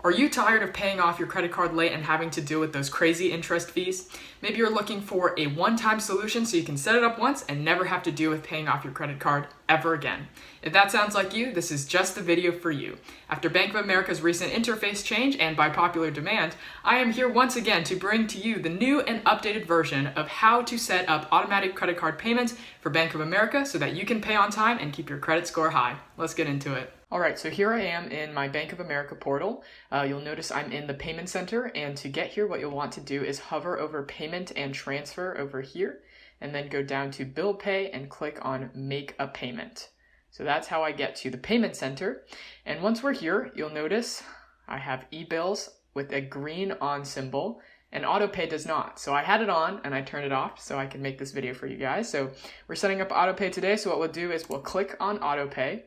Are you tired of paying off your credit card late and having to deal with those crazy interest fees? Maybe you're looking for a one-time solution so you can set it up once and never have to deal with paying off your credit card ever again. If that sounds like you, this is just the video for you. After Bank of America's recent interface change and by popular demand, I am here once again to bring to you the new and updated version of how to set up automatic credit card payments for Bank of America so that you can pay on time and keep your credit score high. Let's get into it. Alright, so here I am in my Bank of America portal. You'll notice I'm in the payment center, and to get here what you'll want to do is hover over payment and transfer over here, and then go down to bill pay and click on make a payment. So that's how I get to the payment center. And once we're here, you'll notice I have e-bills with a green on symbol, and autopay does not. So I had it on and I turned it off so I can make this video for you guys. So we're setting up autopay today, so what we'll do is we'll click on autopay.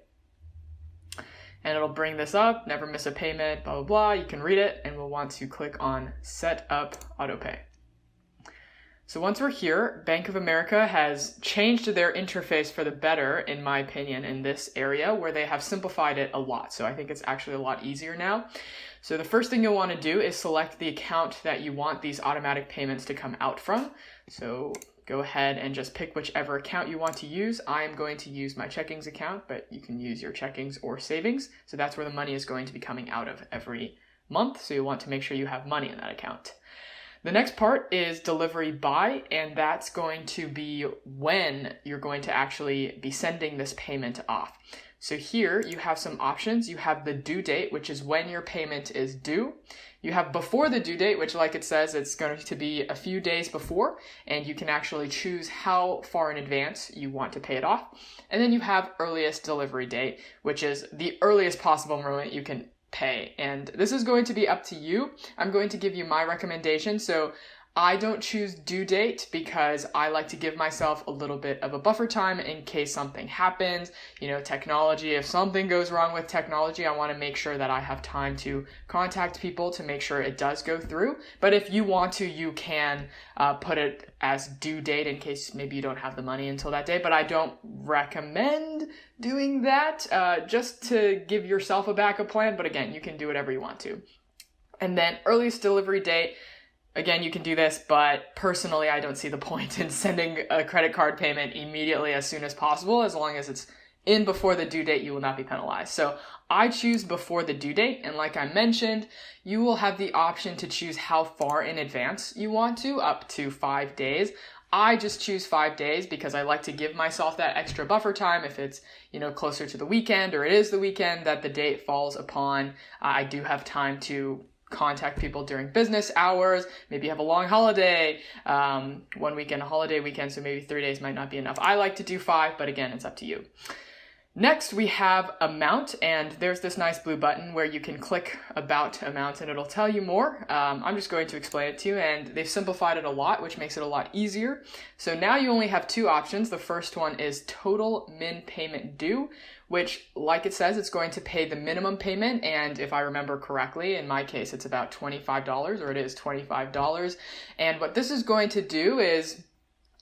And it'll bring this up, never miss a payment, blah, blah, blah. You can read it, and we'll want to click on Set Up Autopay. So once we're here, Bank of America has changed their interface for the better, in my opinion, in this area, where they have simplified it a lot. So I think it's actually a lot easier now. So the first thing you'll want to do is select the account that you want these automatic payments to come out from. So go ahead and just pick whichever account you want to use. I'm going to use my checkings account, but you can use your checkings or savings. So that's where the money is going to be coming out of every month. So you want to make sure you have money in that account. The next part is delivery by, and that's going to be when you're going to actually be sending this payment off. So here you have some options. You have the due date, which is when your payment is due. You have before the due date, which like it says, it's going to be a few days before, and you can actually choose how far in advance you want to pay it off. And then you have earliest delivery date, which is the earliest possible moment you can pay. And this is going to be up to you. I'm going to give you my recommendation. So I don't choose due date because I like to give myself a little bit of a buffer time in case something happens. You know, technology, if something goes wrong with technology, I want to make sure that I have time to contact people to make sure it does go through. But if you want to, you can put it as due date in case maybe you don't have the money until that day. But I don't recommend doing that just to give yourself a backup plan. But again, you can do whatever you want to. And then earliest delivery date. Again, you can do this, but personally, I don't see the point in sending a credit card payment immediately as soon as possible. As long as it's in before the due date, you will not be penalized. So I choose before the due date. And like I mentioned, you will have the option to choose how far in advance you want to, up to 5 days. I just choose 5 days because I like to give myself that extra buffer time if it's, closer to the weekend or it is the weekend that the date falls upon. I do have time to contact people during business hours, maybe have a long holiday, one weekend, a holiday weekend, so maybe 3 days might not be enough. I like to do 5, but again, it's up to you. Next, we have amount, and there's this nice blue button where you can click about amount and it'll tell you more. I'm just going to explain it to you, and they've simplified it a lot, which makes it a lot easier. So now you only have 2 options. The first one is total min payment due, which, like it says, it's going to pay the minimum payment, and if I remember correctly, in my case, it's about $25, or it is $25. And what this is going to do is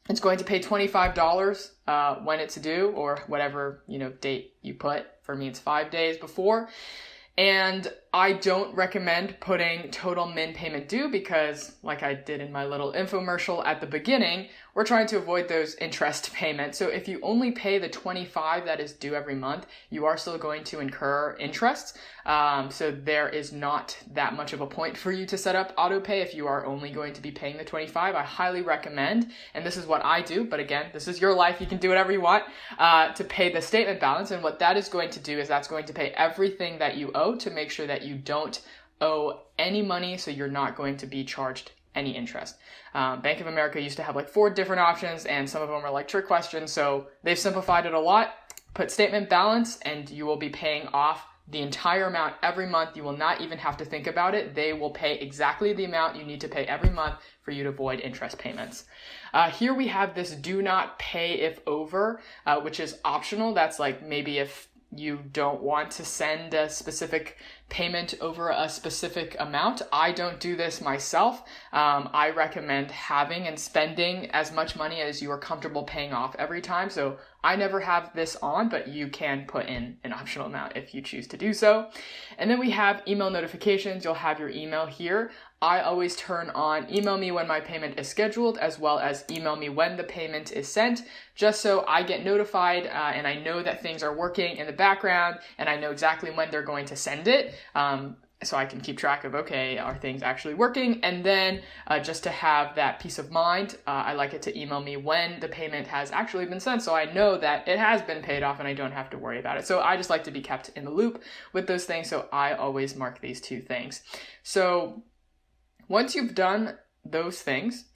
it's going to pay $25 when it's due, or whatever date you put. For me, it's 5 days before. And I don't recommend putting total min payment due because, like I did in my little infomercial at the beginning, we're trying to avoid those interest payments. So if you only pay the $25 that is due every month, you are still going to incur interest. So there is not that much of a point for you to set up autopay if you are only going to be paying the $25. I highly recommend, and this is what I do, but again, this is your life. You can do whatever you want to pay the statement balance. And what that is going to do is that's going to pay everything that you owe to make sure that you don't owe any money, so you're not going to be charged any interest. Bank of America used to have like 4 different options, and some of them are like trick questions, so they've simplified it a lot. Put statement balance, and you will be paying off the entire amount every month. You will not even have to think about it. They will pay exactly the amount you need to pay every month for you to avoid interest payments. Here we have this do not pay if over, which is optional. That's like maybe if you don't want to send a specific payment over a specific amount. I don't do this myself. I recommend having and spending as much money as you are comfortable paying off every time. So I never have this on, but you can put in an optional amount if you choose to do so. And then we have email notifications. You'll have your email here. I always turn on email me when my payment is scheduled, as well as email me when the payment is sent, just so I get notified and I know that things are working in the background and I know exactly when they're going to send it. So I can keep track of, okay, are things actually working? And then just to have that peace of mind, I like it to email me when the payment has actually been sent, so I know that it has been paid off and I don't have to worry about it. So I just like to be kept in the loop with those things, so I always mark these two things. So once you've done those things,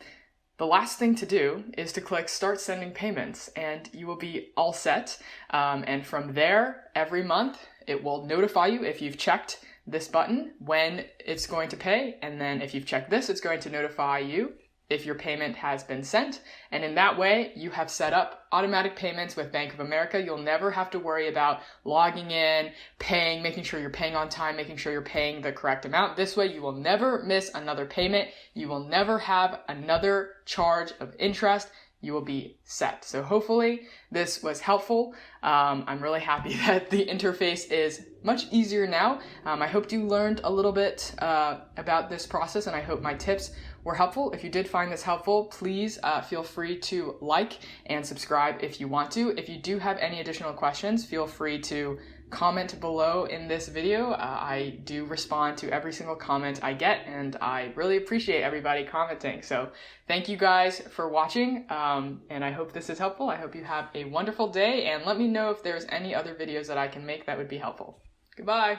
the last thing to do is to click Start Sending Payments, and you will be all set. And from there, every month, it will notify you if you've checked this button when it's going to pay, and then if you've checked this, it's going to notify you if your payment has been sent. And in that way, you have set up automatic payments with Bank of America. You'll never have to worry about logging in, paying, making sure you're paying on time, making sure you're paying the correct amount. This way, you will never miss another payment. You will never have another charge of interest. You will be set. So hopefully this was helpful. I'm really happy that the interface is much easier now. I hope you learned a little bit about this process, and I hope my tips were helpful. If you did find this helpful, please feel free to like and subscribe if you want to. If you do have any additional questions, feel free to comment below in this video. I do respond to every single comment I get, and I really appreciate everybody commenting. So thank you guys for watching, and I hope this is helpful. I hope you have a wonderful day, and let me know if there's any other videos that I can make that would be helpful. Goodbye.